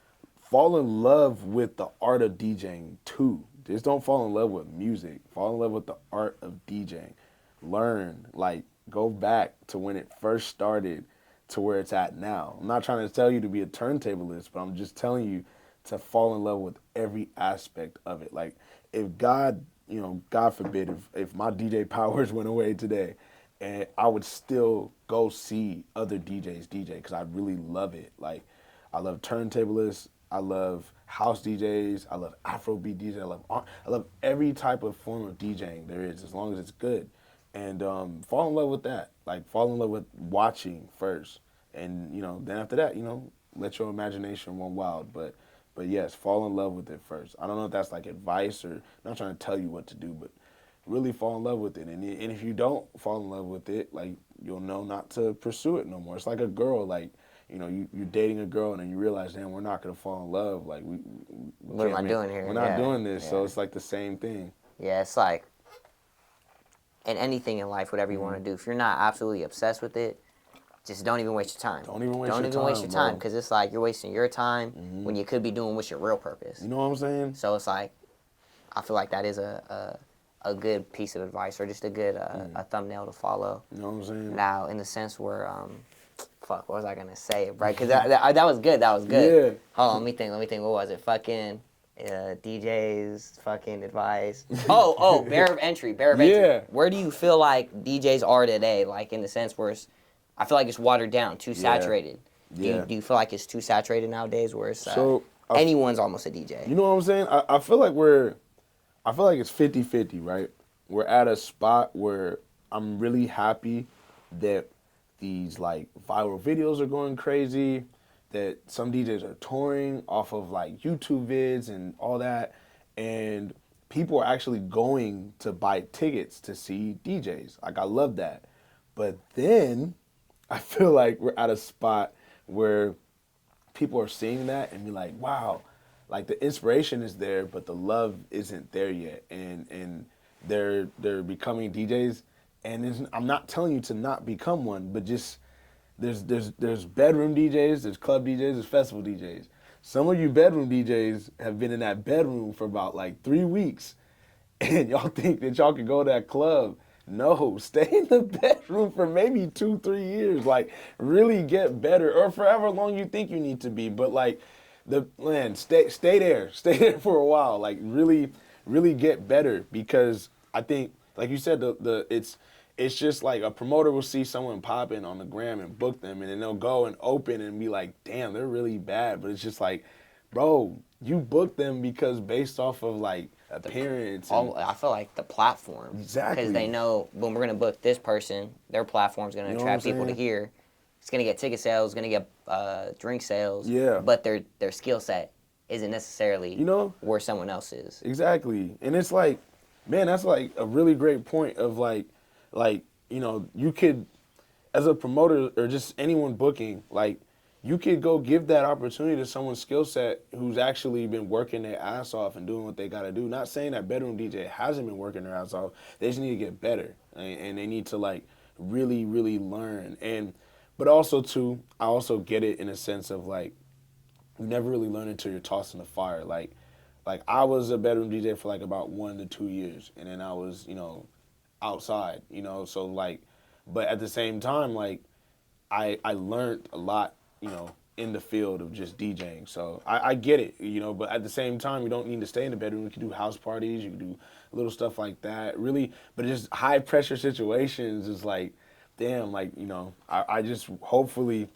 Fall in love with the art of DJing, too. Just don't fall in love with music. Fall in love with the art of DJing. Learn, like, go back to when it first started to where it's at now. I'm not trying to tell you to be a turntablist, but I'm just telling you to fall in love with every aspect of it. Like, if God, God forbid, if my DJ powers went away today, and I would still go see other DJs DJ because I really love it. Like, I love turntablists, I love house DJs, I love Afrobeat DJs, I love every type of form of DJing there is, as long as it's good. And fall in love with that. Like, fall in love with watching first, and then after that, let your imagination run wild. But yes, fall in love with it first. I don't know if that's like advice or I'm not trying to tell you what to do, but really fall in love with it. And if you don't fall in love with it, like, you'll know not to pursue it no more. It's like a girl, like, you're dating a girl and then you realize, damn, we're not gonna fall in love. Like, what am I doing here? We're not doing this. So it's like the same thing. Yeah, it's like in anything in life, whatever you want to do, if you're not absolutely obsessed with it, just don't even waste your time. Don't even waste your time because it's like you're wasting your time when you could be doing what's your real purpose. You know what I'm saying? So it's like, I feel like that is a good piece of advice or just a good a thumbnail to follow. You know what I'm saying? Now, in the sense where, what was I gonna say? Right? Because that was good. That was good. Yeah. Hold on, let me think. What was it? Fucking DJs, fucking advice. Oh, barrier of entry. Yeah. Where do you feel like DJs are today? Like, in the sense where I feel like it's watered down, too saturated. Yeah. Do you feel like it's too saturated nowadays where it's anyone's almost a DJ? You know what I'm saying? I feel like it's 50-50, right? We're at a spot where I'm really happy that these like viral videos are going crazy, that some DJs are touring off of like YouTube vids and all that, and people are actually going to buy tickets to see DJs. Like, I love that. But then I feel like we're at a spot where people are seeing that and be like, wow, like the inspiration is there, but the love isn't there yet. And they're becoming DJs. And I'm not telling you to not become one, but just there's bedroom DJs, there's club DJs, there's festival DJs. Some of you bedroom DJs have been in that bedroom for about like 3 weeks, and y'all think that y'all can go to that club. No, stay in the bedroom for maybe 2-3 years. Like, really get better, or for however long you think you need to be. But like, stay there for a while. Like, really get better, because I think like you said, it's just like a promoter will see someone popping on the gram and book them, and then they'll go and open and be like, damn, they're really bad. But it's just like, bro, you booked them because based off of like appearance. I feel like the platform. Exactly. Because they know when we're going to book this person, their platform's going to attract people to saying? here. It's going to get ticket sales, going to get drink sales. Yeah. But their skill set isn't necessarily where someone else is. Exactly. And it's like, man, that's like a really great point of like, you could, as a promoter or just anyone booking, like, you could go give that opportunity to someone's skill set who's actually been working their ass off and doing what they got to do. Not saying that bedroom DJ hasn't been working their ass off. They just need to get better, and they need to like really, really learn. But also too, I also get it in a sense of like, you never really learn until you're tossed in the fire. Like I was a bedroom DJ for like about 1 to 2 years, and then I was, outside, so like, but at the same time, like, I learned a lot, in the field of just DJing. So I get it, but at the same time, you don't need to stay in the bedroom. You can do house parties, you can do little stuff like that, really, but just high pressure situations is like, damn, like, I just hopefully,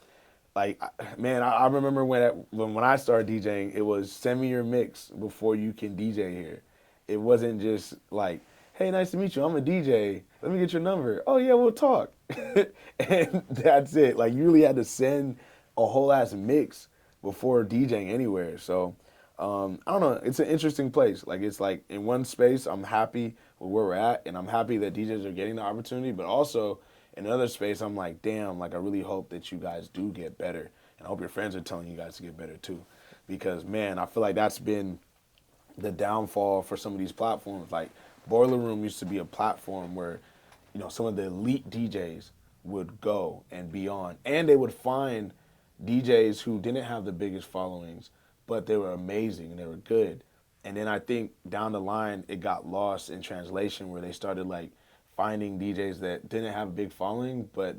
like, man, I remember when I started DJing, it was send me your mix before you can DJ here. It wasn't just like, hey, nice to meet you, I'm a DJ. Let me get your number. Oh, yeah, we'll talk. And that's it. Like, you really had to send a whole ass mix before DJing anywhere. So, I don't know. It's an interesting place. Like, it's like in one space, I'm happy with where we're at, and I'm happy that DJs are getting the opportunity, but also in another space, I'm like, damn, like, I really hope that you guys do get better, and I hope your friends are telling you guys to get better too. Because, man, I feel like that's been the downfall for some of these platforms. Like, Boiler Room used to be a platform where, some of the elite DJs would go and be on. And they would find DJs who didn't have the biggest followings, but they were amazing and they were good. And then I think down the line, it got lost in translation where they started, like, finding DJs that didn't have a big following, but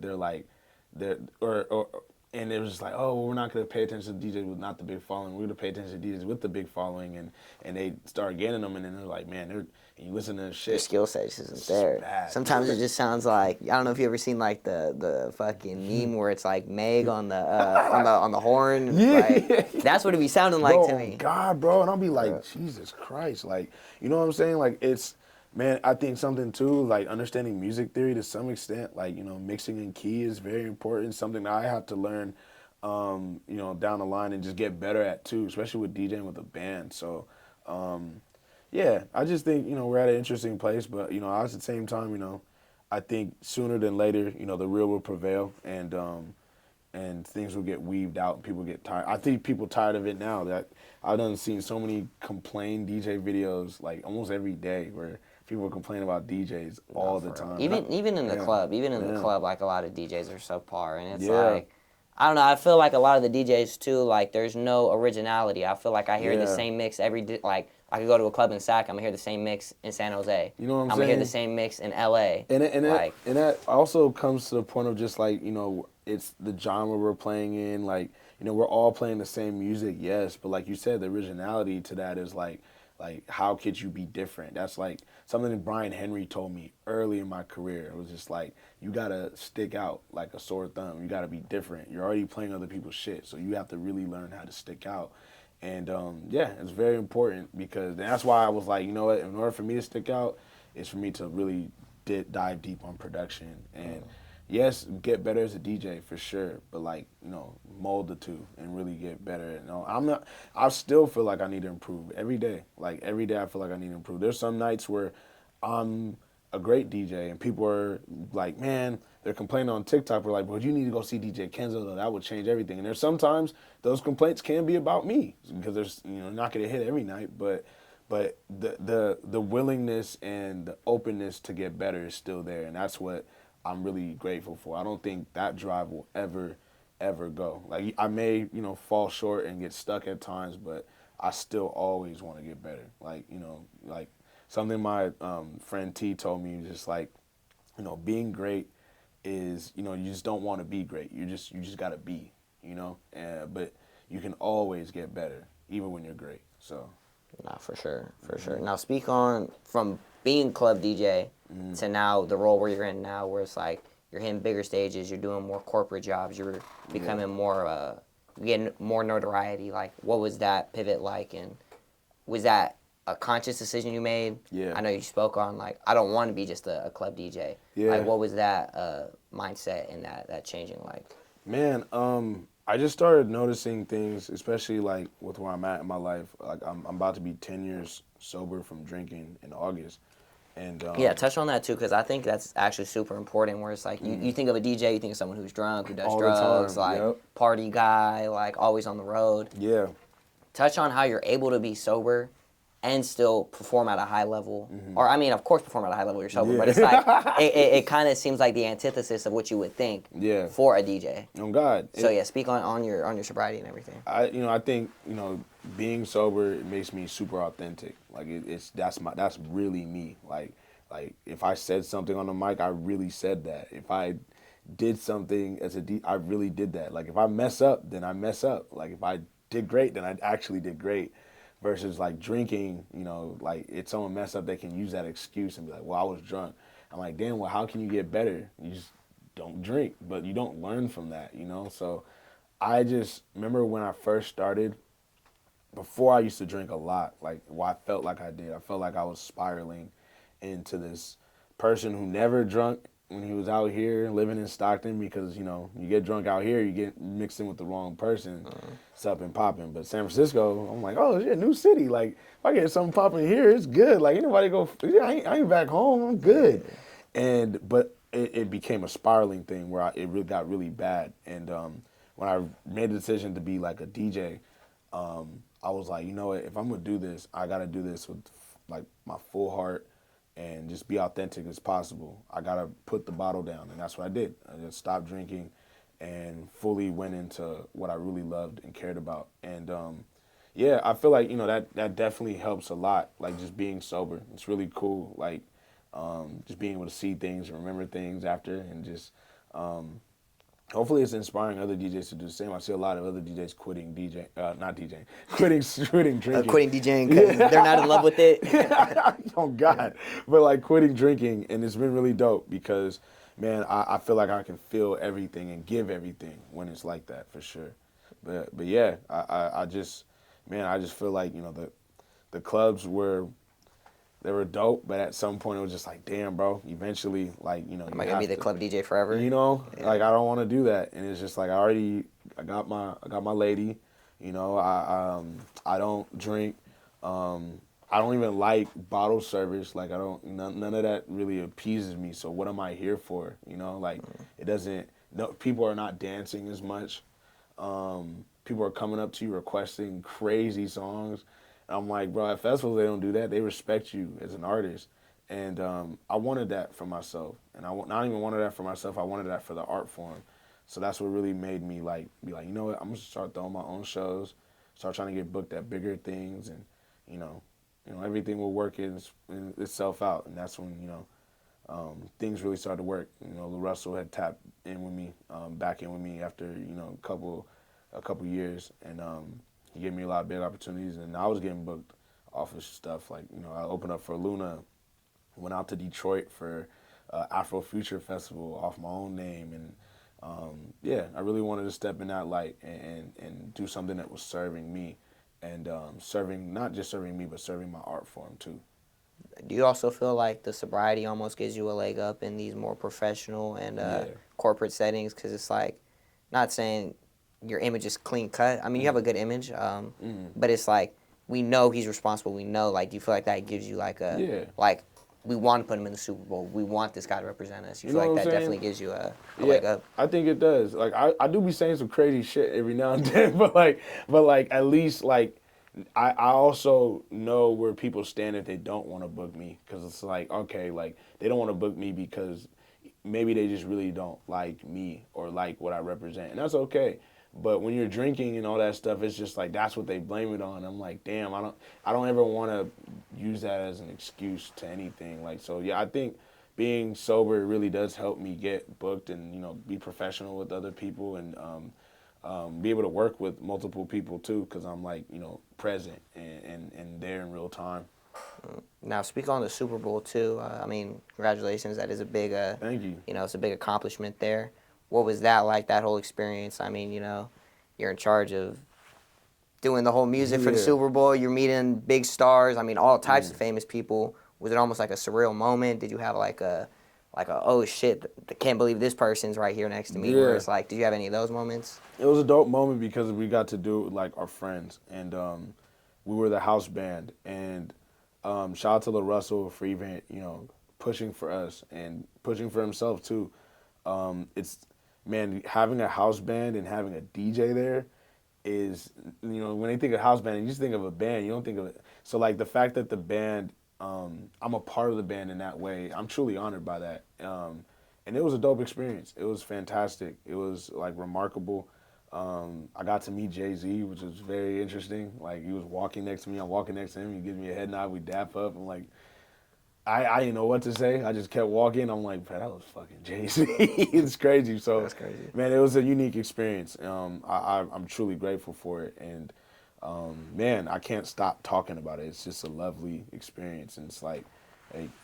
and it was just like, oh, well, we're not going to pay attention to DJs with not the big following. We're going to pay attention to DJs with the big following, and they start getting them, and then they're like, man, and you listen to this shit. Their skill set just isn't there. Bad. Sometimes it just sounds like, I don't know if you ever seen like the fucking meme where it's like Meg on the on the horn. Yeah. Like, that's what it be sounding like to me. God, bro, and I'll be like, Jesus Christ, like, you know what I'm saying? Like, it's, man, I think something too, like understanding music theory to some extent, like, mixing in key is very important. Something that I have to learn, down the line and just get better at too, especially with DJing with a band. So, yeah, I just think, we're at an interesting place, but, at the same time, I think sooner than later, the real will prevail, and things will get weaved out and people get tired. I think people tired of it now. That I've done seen so many complain DJ videos like almost every day where people complain about DJs all the time. Even in the club, the club, like a lot of DJs are subpar, and it's Yeah. like, I don't know. I feel like a lot of the DJs too, like there's no originality. I feel like I hear the same mix like I could go to a club in Sac, I'm gonna hear the same mix in San Jose. You know what I'm I'm saying? gonna hear the same mix in LA. And that also comes to the point of just like, it's the genre we're playing in. Like, we're all playing the same music, yes, but like you said, the originality to that is like how could you be different? That's like something that Brian Henry told me early in my career. It was just like, you gotta stick out like a sore thumb. You gotta be different. You're already playing other people's shit, so you have to really learn how to stick out. And it's very important because that's why I was like, you know what, in order for me to stick out, it's for me to really dive deep on production. And yes, get better as a DJ for sure, but like, mold the two and really get better. I still feel like I need to improve every day. Like every day I feel like I need to improve. There's some nights where I'm a great DJ and people are like, man, they're complaining on TikTok. We're like, well, you need to go see DJ Kenzo though. That would change everything. And there's sometimes those complaints can be about me because there's, not gonna hit every night, but the willingness and the openness to get better is still there, and that's what I'm really grateful for. I don't think that drive will ever go. Like I may, fall short and get stuck at times, but I still always want to get better. Like, like something my friend T told me, just like, being great is, you just don't want to be great. You just got to be, but you can always get better, even when you're great. So. Nah, for sure. Now speak on from being club DJ to now the role where you're in now, where it's like you're hitting bigger stages, you're doing more corporate jobs, you're becoming more, getting more notoriety. Like, what was that pivot like, and was that a conscious decision you made? Yeah. I know you spoke on, like, I don't want to be just a club DJ. Yeah. Like, what was that mindset and that changing like? Man, I just started noticing things, especially like with where I'm at in my life. Like I'm about to be 10 years sober from drinking in August. And Yeah, touch on that too, because I think that's actually super important. Where it's like you think of a DJ, you think of someone who's drunk, who does all drugs, the time. like party guy, like always on the road. Yeah. Touch on how you're able to be sober and still perform at a high level. Or I mean, of course, perform at a high level. You're sober, but it's like it kind of seems like the antithesis of what you would think for a DJ. Oh God. So yeah, speak on your sobriety and everything. I think being sober, it makes me super authentic. Like that's really me. Like if I said something on the mic, I really said that. If I did something I really did that. Like if I mess up, then I mess up. Like if I did great, then I actually did great. Versus like drinking, like if someone mess up, they can use that excuse and be like, well, I was drunk. I'm like, damn, well, how can you get better? You just don't drink, but you don't learn from that, So I just remember when I first started, before I used to drink a lot, like, well, I felt like I did. I felt like I was spiraling into this person who never drunk when he was out here living in Stockton, because, you get drunk out here, you get mixed in with the wrong person, it's up and popping. But San Francisco, I'm like, oh, shit, new city. Like, if I get something popping here, it's good. Like, anybody go, I ain't back home, I'm good. But it became a spiraling thing where it really got really bad. And when I made the decision to be like a DJ, I was like, you know what, if I'm going to do this, I got to do this with like my full heart and just be authentic as possible. I got to put the bottle down, and that's what I did. I just stopped drinking and fully went into what I really loved and cared about. And yeah, I feel like, that definitely helps a lot, like just being sober. It's really cool, like just being able to see things and remember things after, and just hopefully it's inspiring other DJs to do the same. I see a lot of other DJs quitting quitting drinking. Quitting DJing because they're not in love with it. Oh, God. But, like, quitting drinking, and it's been really dope because, man, I feel like I can feel everything and give everything when it's like that, for sure. But yeah, I just feel like, the clubs they were dope, but at some point it was just like, damn, bro, eventually, like, am I going to be the club DJ forever? Like, I don't want to do that. And it's just like, I got my lady, I don't drink. I don't even like bottle service. Like, none of that really appeases me. So what am I here for? Like, people are not dancing as much. People are coming up to you requesting crazy songs. I'm like, bro, at festivals, they don't do that. They respect you as an artist. And I wanted that for myself. And I not even wanted that for myself. I wanted that for the art form. So that's what really made me be like, you know what? I'm going to start throwing my own shows, start trying to get booked at bigger things. And, everything will work itself out. And that's when, things really started to work. Lou Russell had tapped in with me, back in with me after, a couple years. And he gave me a lot of big opportunities, and I was getting booked off of stuff. Like, I opened up for Luna, went out to Detroit for Afro Future Festival off my own name, and yeah, I really wanted to step in that light and do something that was serving me, and not just serving me, but serving my art form too. Do you also feel like the sobriety almost gives you a leg up in these more professional and corporate settings? Because it's like, not saying your image is clean cut. I mean, you have a good image, but it's like, we know he's responsible. We know, like, do you feel like that gives you like like, we want to put him in the Super Bowl. We want this guy to represent us. You feel like that definitely gives you a leg up? I think it does. Like, I do be saying some crazy shit every now and then, but at least, like, I also know where people stand if they don't want to book me, because it's like, okay, like, they don't want to book me because maybe they just really don't like me or like what I represent, and that's okay. But when you're drinking and all that stuff, it's just like, that's what they blame it on. I'm like, damn, I don't ever want to use that as an excuse to anything. Like, so yeah, I think being sober really does help me get booked and, be professional with other people, and be able to work with multiple people too, because I'm like, present and there in real time. Now, speak on the Super Bowl too. I mean, congratulations. That is a big, Thank you. you know, it's a big accomplishment there. What was that like? That whole experience? I mean, you know, you're in charge of doing the whole music for the Yeah. Super Bowl. You're meeting big stars. I mean, all types of famous people. Was it almost like a surreal moment? Did you have like a oh shit, can't believe this person's right here next to me? Where Yeah. it's like, did you have any of those moments? It was a dope moment because we got to do it with like our friends, and we were the house band. And shout out to Lil Russell for even pushing for us and pushing for himself too. It's man, having a house band and having a DJ there is, when they think of house band, you just think of a band. You don't think of it. So like the fact that the band, I'm a part of the band in that way. I'm truly honored by that. And it was a dope experience. It was fantastic. It was like remarkable. I got to meet Jay-Z, which was very interesting. Like he was walking next to me, I'm walking next to him. He gives me a head nod, we dap up. I'm like, I didn't know what to say. I just kept walking. I'm like, man, that was fucking Jay-Z. It's crazy. So, That's crazy. man, it was a unique experience. I'm truly grateful for it. And, man, I can't stop talking about it. It's just a lovely experience. And it's like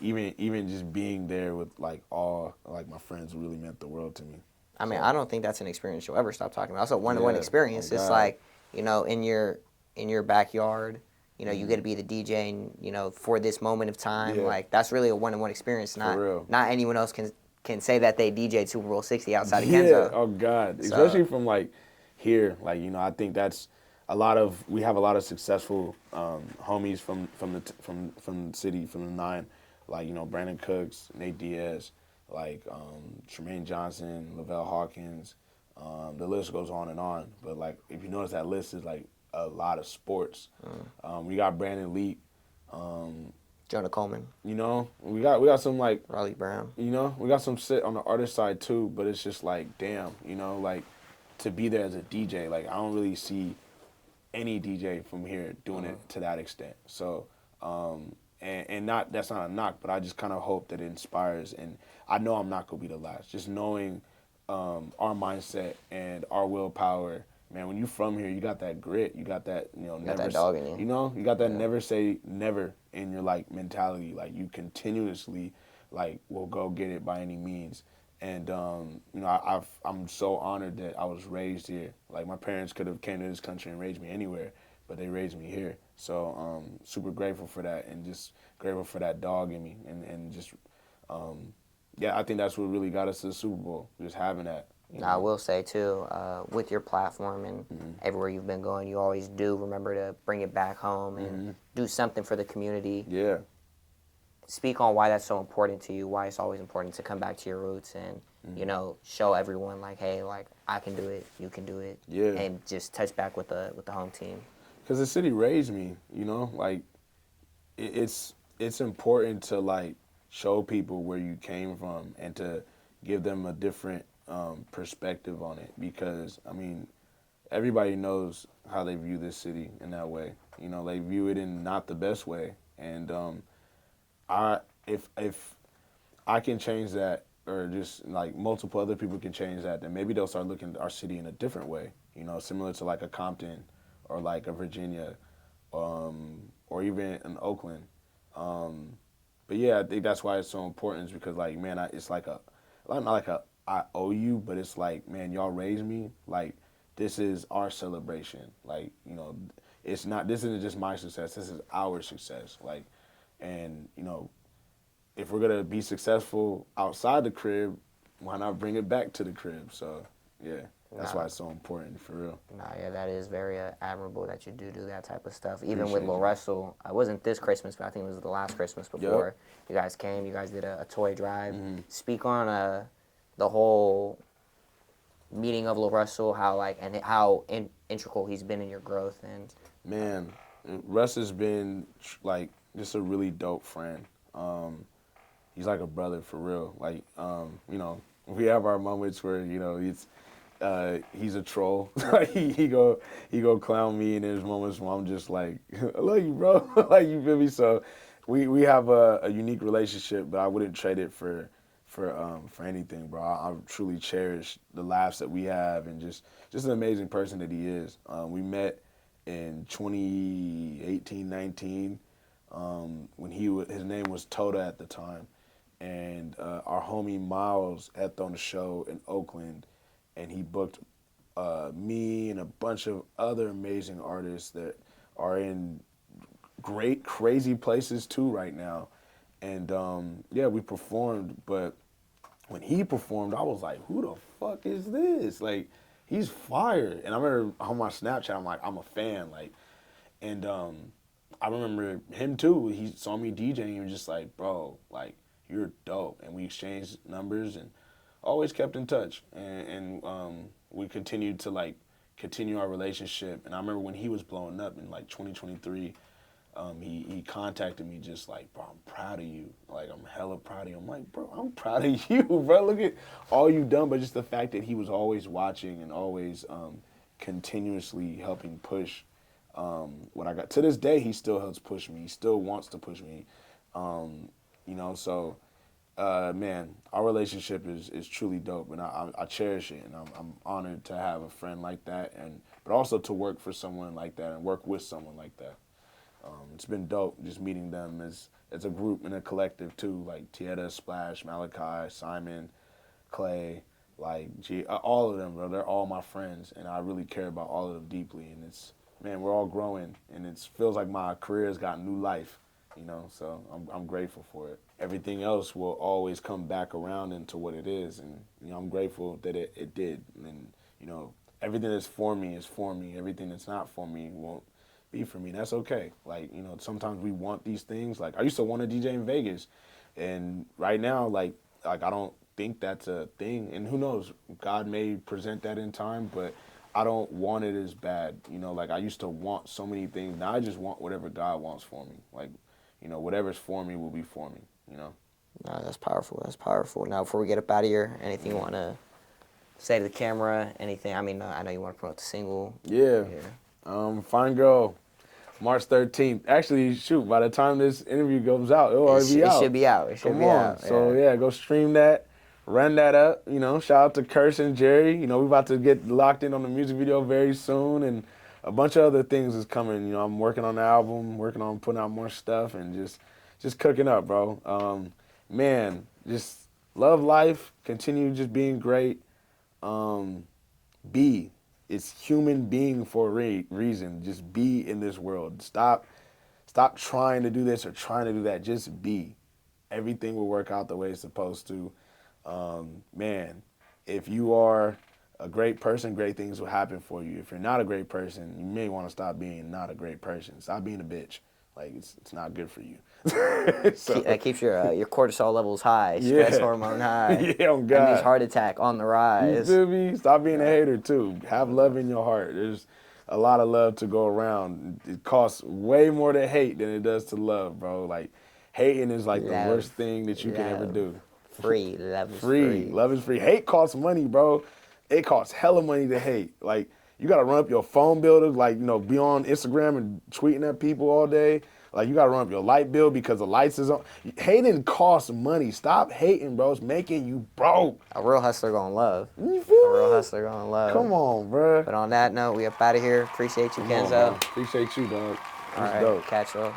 even just being there with like all like my friends really meant the world to me. I mean, So, I don't think that's an experience you'll ever stop talking about. It's a one-to-one Yeah. experience. Oh, It's God. like, you know, in your backyard, you know, you get to be the DJ, and you know, for this moment of time, Yeah. like that's really a one-to-one experience. real. Not anyone else can say that they DJ'd Super Bowl 60 outside of Yeah. Kenzo. Oh God. So- Especially from like here. Like I think that's we have a lot of successful homies from the city, from the nine, like Brandon Cooks, Nate Diaz, like Tremaine Johnson, Lavelle Hawkins. The list goes on and on. But like if you notice, that list is like a lot of sports. We got Brandon Leak. Jonah Coleman, We got some like Raleigh Brown. we got some sit on the artist side too, but it's just like, damn, like to be there as a DJ, like I don't really see any DJ from here doing it to that extent. So, and not, that's not a knock, but I just kind of hope that it inspires, and I know I'm not gonna be the last. Just knowing our mindset and our willpower, man. When you from here, you got that grit, you got that, Got that dog in you. you got that never say never in your like mentality. Like you continuously, like will go get it by any means. And I'm so honored that I was raised here. Like my parents could have came to this country and raised me anywhere, but they raised me here. So super grateful for that, and just grateful for that dog in me, and just I think that's what really got us to the Super Bowl, just having that. Now, I will say too, with your platform and everywhere you've been going, you always do remember to bring it back home and do something for the community. Yeah. Speak on why that's so important to you, why it's always important to come back to your roots and, show everyone like, hey, like I can do it, you can do it. Yeah. And just touch back with the home team. Because the city raised me, like it's important to like show people where you came from and to give them a different perspective on it, because I mean everybody knows how they view this city in that way. They view it in not the best way, and if I can change that, or just like multiple other people can change that, then maybe they'll start looking at our city in a different way. Similar to like a Compton or like a Virginia, or even an Oakland. But yeah, I think that's why it's so important, is because like, man, it's like not like I owe you, but it's like, man, y'all raised me. Like this is our celebration. Like this isn't just my success. This is our success. Like, and if we're gonna be successful outside the crib, why not bring it back to the crib? So yeah, that's why it's so important, for real. Nah, yeah, that is very admirable that you do that type of stuff. Even with Appreciate Lil you. Russell, it wasn't this Christmas, but I think it was the last Christmas before you guys came. You guys did a toy drive. Speak on the whole meeting of Lil Russell, how integral he's been in your growth. And Man, Russ has been like just a really dope friend. He's like a brother, for real. Like we have our moments where he's a troll. he go clown me, and there's moments where I'm just like, I love you, bro. Like, you feel me? So we have a unique relationship, but I wouldn't trade it for anything, bro. I truly cherish the laughs that we have, and just an amazing person that he is. We met in 2018, 19. when his name was Toda at the time, and our homie Miles had thrown a show in Oakland, and he booked me and a bunch of other amazing artists that are in great, crazy places too right now. And yeah, we performed, but when he performed, I was like, who the fuck is this? Like, he's fire. And I remember on my Snapchat, I'm like, I'm a fan. Like, and I remember him too. He saw me DJing and he was just like, bro, like, you're dope. And we exchanged numbers and always kept in touch. And we continued to like continue our relationship. And I remember when he was blowing up in like 2023, he contacted me just like, bro, I'm proud of you. Like, I'm hella proud of you. I'm like, bro, I'm proud of you, bro. Look at all you've done. But just the fact that he was always watching and always continuously helping push what I got. To this day, he still helps push me. He still wants to push me. You know, so, man, our relationship is truly dope. And I cherish it. And I'm honored to have a friend like that. But also to work for someone like that and work with someone like that. It's been dope just meeting them as a group and a collective too, like Tieta, Splash, Malachi, Simon, Clay, like all of them, bro. They're all my friends, and I really care about all of them deeply. And it's, man, we're all growing, and it feels like my career has got new life, you know. So I'm grateful for it. Everything else will always come back around into what it is, and you know, I'm grateful that it did. And you know, everything that's for me is for me. Everything that's not for me won't be for me. That's okay. Like, you know, sometimes we want these things. Like, I used to want to DJ in Vegas, and right now, like I don't think that's a thing. And who knows, God may present that in time, but I don't want it as bad. You know, like I used to want so many things. Now I just want whatever God wants for me. Like, you know, whatever's for me will be for me, you know. No, that's powerful. That's powerful. Now, before we get up out of here, anything you want to say to the camera? Anything? I mean, I know you want to promote the single. Yeah. Fine Gyal, March 13th. Actually, shoot, by the time this interview goes out, it'll already be out. It should be out. It should Come be on. out. So, yeah, go stream that. Run that up. You know, shout out to Curse and Jerry. You know, we're about to get locked in on the music video very soon, and a bunch of other things is coming. You know, I'm working on the album, working on putting out more stuff, and just cooking up, bro. Man, just love life. Continue just being great. Be. It's human being for a reason. Just be in this world. Stop trying to do this or trying to do that. Just be. Everything will work out the way it's supposed to. Man, if you are a great person, great things will happen for you. If you're not a great person, you may want to stop being not a great person. Stop being a bitch. Like, it's not good for you. So, that keeps your cortisol levels high, stress hormone high. Yeah, oh God. And these heart attack on the rise. You feel me? Stop being a hater too. Have love in your heart. There's a lot of love to go around. It costs way more to hate than it does to love, bro. Like, hating is like the worst thing that you can ever do. Free. Love is free. Love is free. Hate costs money, bro. It costs hella money to hate. Like, you got to run up your phone bill to, like, you know, be on Instagram and tweeting at people all day. Like, you got to run up your light bill because the lights is on. Hating costs money. Stop hating, bro. It's making you broke. A real hustler gonna love. You feel me? A real hustler gonna love. Come on, bro. But on that note, we up out of here. Appreciate you, Kenzo. Appreciate you, dog. All right, dope. catch y'all.